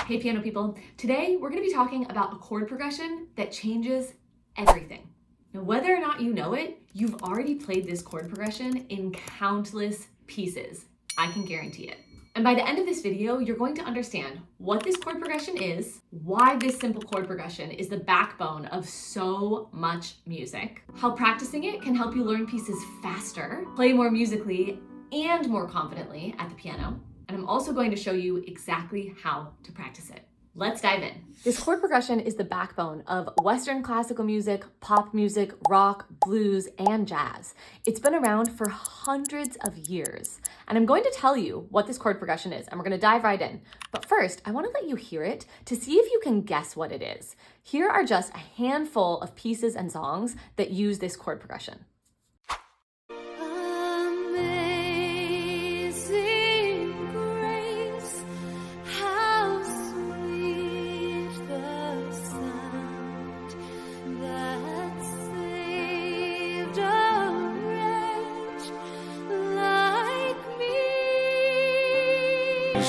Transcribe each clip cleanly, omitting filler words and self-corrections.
Hey piano people, today we're going to be talking about a chord progression that changes everything. Now whether or not you know it, you've already played this chord progression in countless pieces. I can guarantee it. And by the end of this video, you're going to understand what this chord progression is, why this simple chord progression is the backbone of so much music, how practicing it can help you learn pieces faster, play more musically and more confidently at the piano. And I'm also going to show you exactly how to practice it. Let's dive in. This chord progression is the backbone of Western classical music, pop music, rock, blues, and jazz. It's been around for hundreds of years. And I'm going to tell you what this chord progression is, and we're going to dive right in. But first, I want to let you hear it to see if you can guess what it is. Here are just a handful of pieces and songs that use this chord progression.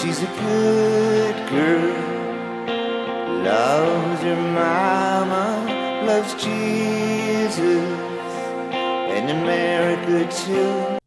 She's a good girl, loves her mama, loves Jesus, and America too.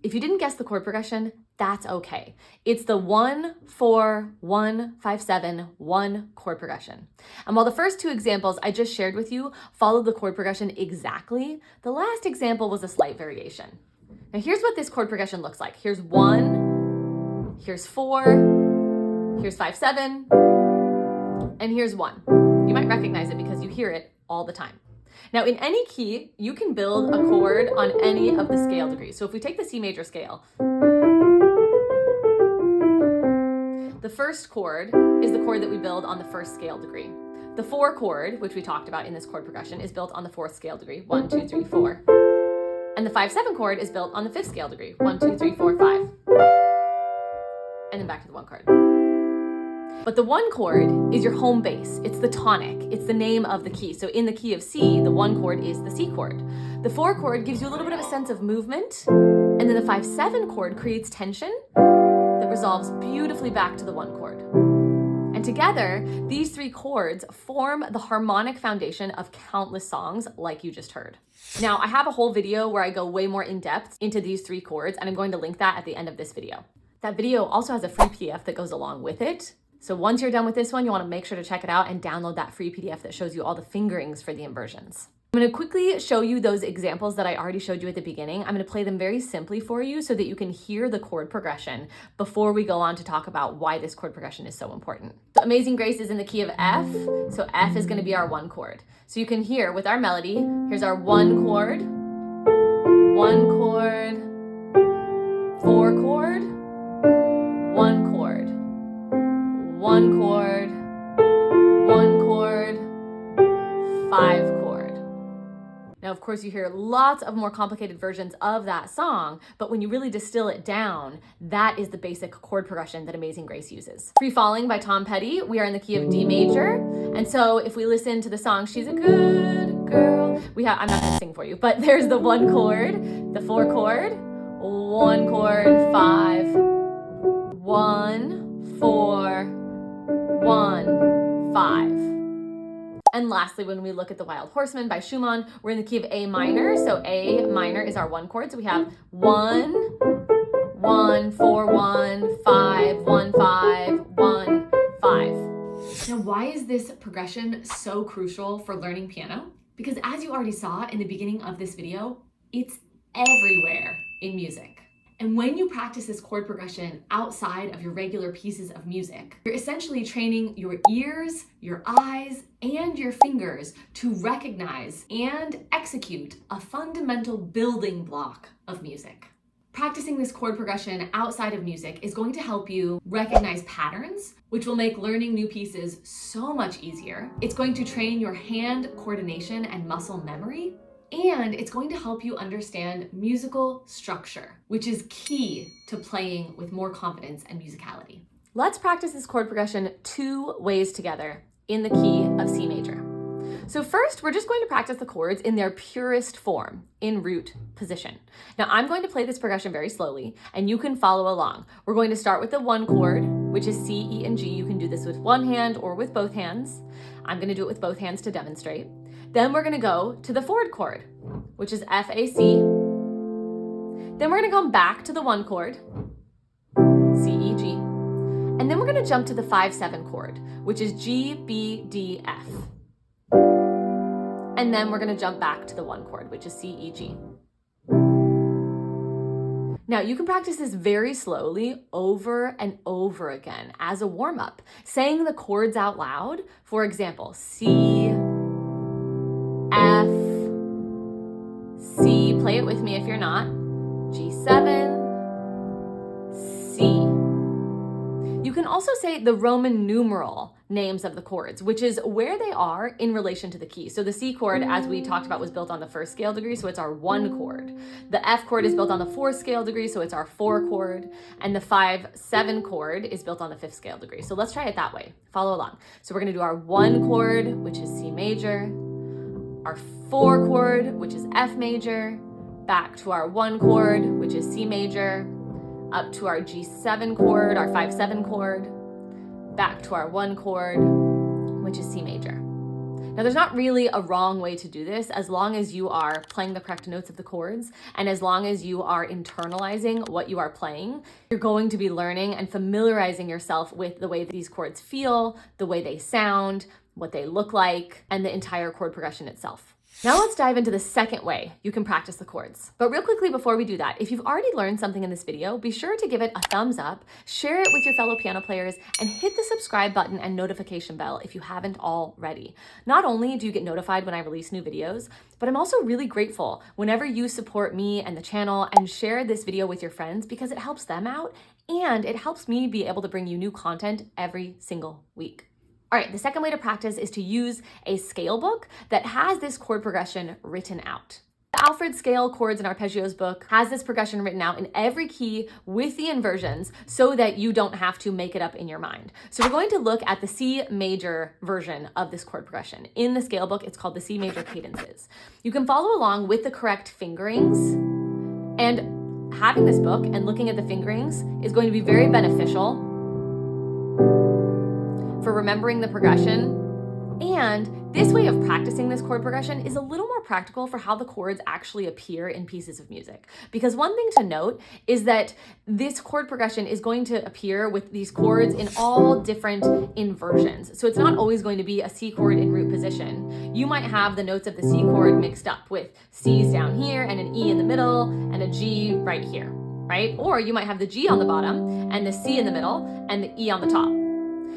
If you didn't guess the chord progression, that's okay. It's the 1-4-1-5-7-1 chord progression. And while the first two examples I just shared with you followed the chord progression exactly, the last example was a slight variation. Now here's what this chord progression looks like. Here's 1, here's 4, here's 5-7, and here's 1. You might recognize it because you hear it all the time. Now in any key, you can build a chord on any of the scale degrees. So if we take the C major scale, the first chord is the chord that we build on the first scale degree. The 4 chord, which we talked about in this chord progression, is built on the 4th scale degree, 1, 2, 3, 4. And the 5-7 chord is built on the 5th scale degree, 1, 2, 3, 4, 5. And then back to the 1 chord. But the 1 chord is your home base. It's the tonic. It's the name of the key. So in the key of C, the 1 chord is the C chord. The 4 chord gives you a little bit of a sense of movement. And then the 5-7 chord creates tension that resolves beautifully back to the 1 chord. And together, these 3 chords form the harmonic foundation of countless songs like you just heard. Now, I have a whole video where I go way more in depth into these 3 chords, and I'm going to link that at the end of this video. That video also has a free PDF that goes along with it. So once you're done with this one, you want to make sure to check it out and download that free PDF that shows you all the fingerings for the inversions. I'm going to quickly show you those examples that I already showed you at the beginning. I'm going to play them very simply for you so that you can hear the chord progression before we go on to talk about why this chord progression is so important. So Amazing Grace is in the key of F, so F is going to be our 1 chord. So you can hear with our melody, here's our 1 chord, 1 chord, 4 chord, 1 chord, 1 chord, 1 chord, 5 chord. Now, of course, you hear lots of more complicated versions of that song, but when you really distill it down, that is the basic chord progression that Amazing Grace uses. Free Falling by Tom Petty, we are in the key of D major. And so if we listen to the song, She's a Good Girl, I'm not gonna sing for you, but there's the 1 chord, the 4 chord, 1 chord, 5, 1, 4, 1, 5. And lastly, when we look at the Wild Horseman by Schumann, we're in the key of A minor. So A minor is our 1 chord. So we have 1, 1, 4, 1, 5, 1, 5, 1, 5. Now, why is this progression so crucial for learning piano? Because as you already saw in the beginning of this video, it's everywhere in music. And when you practice this chord progression outside of your regular pieces of music, you're essentially training your ears, your eyes, and your fingers to recognize and execute a fundamental building block of music. Practicing this chord progression outside of music is going to help you recognize patterns, which will make learning new pieces so much easier. It's going to train your hand coordination and muscle memory. And it's going to help you understand musical structure, which is key to playing with more confidence and musicality. Let's practice this chord progression 2 ways together in the key of C major. So first, we're just going to practice the chords in their purest form, in root position. Now I'm going to play this progression very slowly, and you can follow along. We're going to start with the 1 chord, which is C, E, and G. You can do this with one hand or with both hands. I'm going to do it with both hands to demonstrate. Then we're going to go to the 4 chord, which is F, A, C. Then we're going to come back to the 1 chord, C, E, G. And then we're going to jump to the 5-7 chord, which is G, B, D, F. And then we're going to jump back to the 1 chord, which is C, E, G. Now you can practice this very slowly over and over again as a warm-up, saying the chords out loud. For example, C, F, C, play it with me if you're not, G7, C. You can also say the Roman numeral names of the chords, which is where they are in relation to the key. So the C chord, as we talked about, was built on the 1st scale degree, so it's our 1 chord. The F chord is built on the 4th scale degree, so it's our 4 chord. And the 5-7 chord is built on the 5th scale degree. So let's try it that way. Follow along. So we're going to do our 1 chord, which is C major, our 4 chord, which is F major, back to our 1 chord, which is C major, up to our G7 chord, our 5-7 chord, back to our 1 chord, which is C major. Now there's not really a wrong way to do this as long as you are playing the correct notes of the chords, and as long as you are internalizing what you are playing. You're going to be learning and familiarizing yourself with the way these chords feel, the way they sound, what they look like, and the entire chord progression itself. Now let's dive into the second way you can practice the chords. But real quickly before we do that, if you've already learned something in this video, be sure to give it a thumbs up, share it with your fellow piano players, and hit the subscribe button and notification bell if you haven't already. Not only do you get notified when I release new videos, but I'm also really grateful whenever you support me and the channel and share this video with your friends, because it helps them out and it helps me be able to bring you new content every single week. All right, the second way to practice is to use a scale book that has this chord progression written out. The Alfred scale chords and arpeggios book has this progression written out in every key with the inversions so that you don't have to make it up in your mind. So we're going to look at the C major version of this chord progression. In the scale book, it's called the C major cadences. You can follow along with the correct fingerings, and having this book and looking at the fingerings is going to be very beneficial for remembering the progression. And this way of practicing this chord progression is a little more practical for how the chords actually appear in pieces of music. Because one thing to note is that this chord progression is going to appear with these chords in all different inversions. So it's not always going to be a C chord in root position. You might have the notes of the C chord mixed up with C's down here and an E in the middle and a G right here, right? Or you might have the G on the bottom and the C in the middle and the E on the top.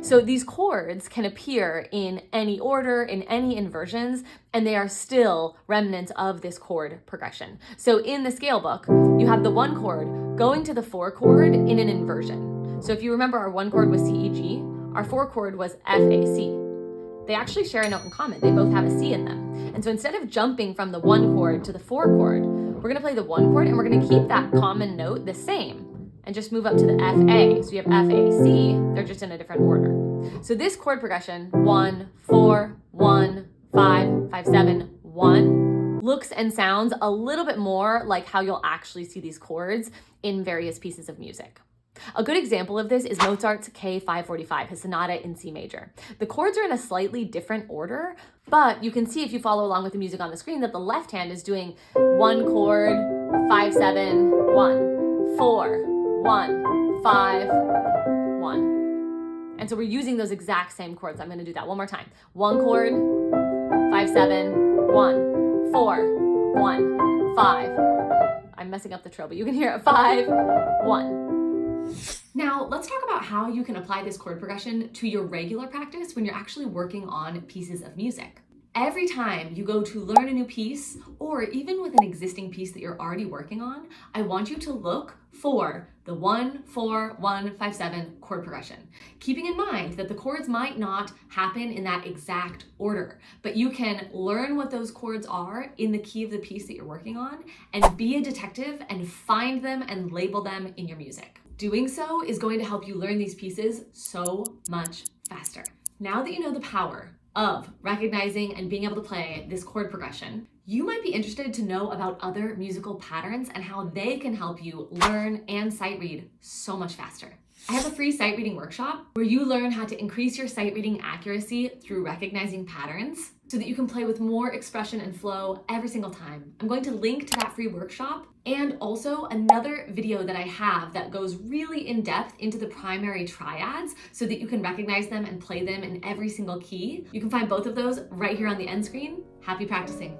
So these chords can appear in any order, in any inversions, and they are still remnants of this chord progression. So in the scale book, you have the 1 chord going to the 4 chord in an inversion. So if you remember, our 1 chord was C, E, G, our 4 chord was F, A, C. They actually share a note in common. They both have a C in them. And so instead of jumping from the 1 chord to the 4 chord, we're going to play the 1 chord and we're going to keep that common note the same and just move up to the F, A. So you have F, A, C, they're just in a different order. So this chord progression, 1, 4, 1, 5, 5, 7, 1, looks and sounds a little bit more like how you'll actually see these chords in various pieces of music. A good example of this is Mozart's K545, his sonata in C major. The chords are in a slightly different order, but you can see if you follow along with the music on the screen that the left hand is doing 1 chord, 5, 7, 1, 4, 1, 5, 1. And so we're using those exact same chords. I'm going to do that one more time. 1 chord, 5, 7, 1, 4, 1, 5. I'm messing up the trill, but you can hear it. 5, 1. Now, let's talk about how you can apply this chord progression to your regular practice when you're actually working on pieces of music. Every time you go to learn a new piece, or even with an existing piece that you're already working on, I want you to look for the 1, 4, 1, 5, 7 chord progression. Keeping in mind that the chords might not happen in that exact order, but you can learn what those chords are in the key of the piece that you're working on and be a detective and find them and label them in your music. Doing so is going to help you learn these pieces so much faster. Now that you know the power of recognizing and being able to play this chord progression, you might be interested to know about other musical patterns and how they can help you learn and sight read so much faster. I have a free sight reading workshop where you learn how to increase your sight reading accuracy through recognizing patterns so that you can play with more expression and flow every single time. I'm going to link to that free workshop and also another video that I have that goes really in depth into the primary triads so that you can recognize them and play them in every single key. You can find both of those right here on the end screen. Happy practicing.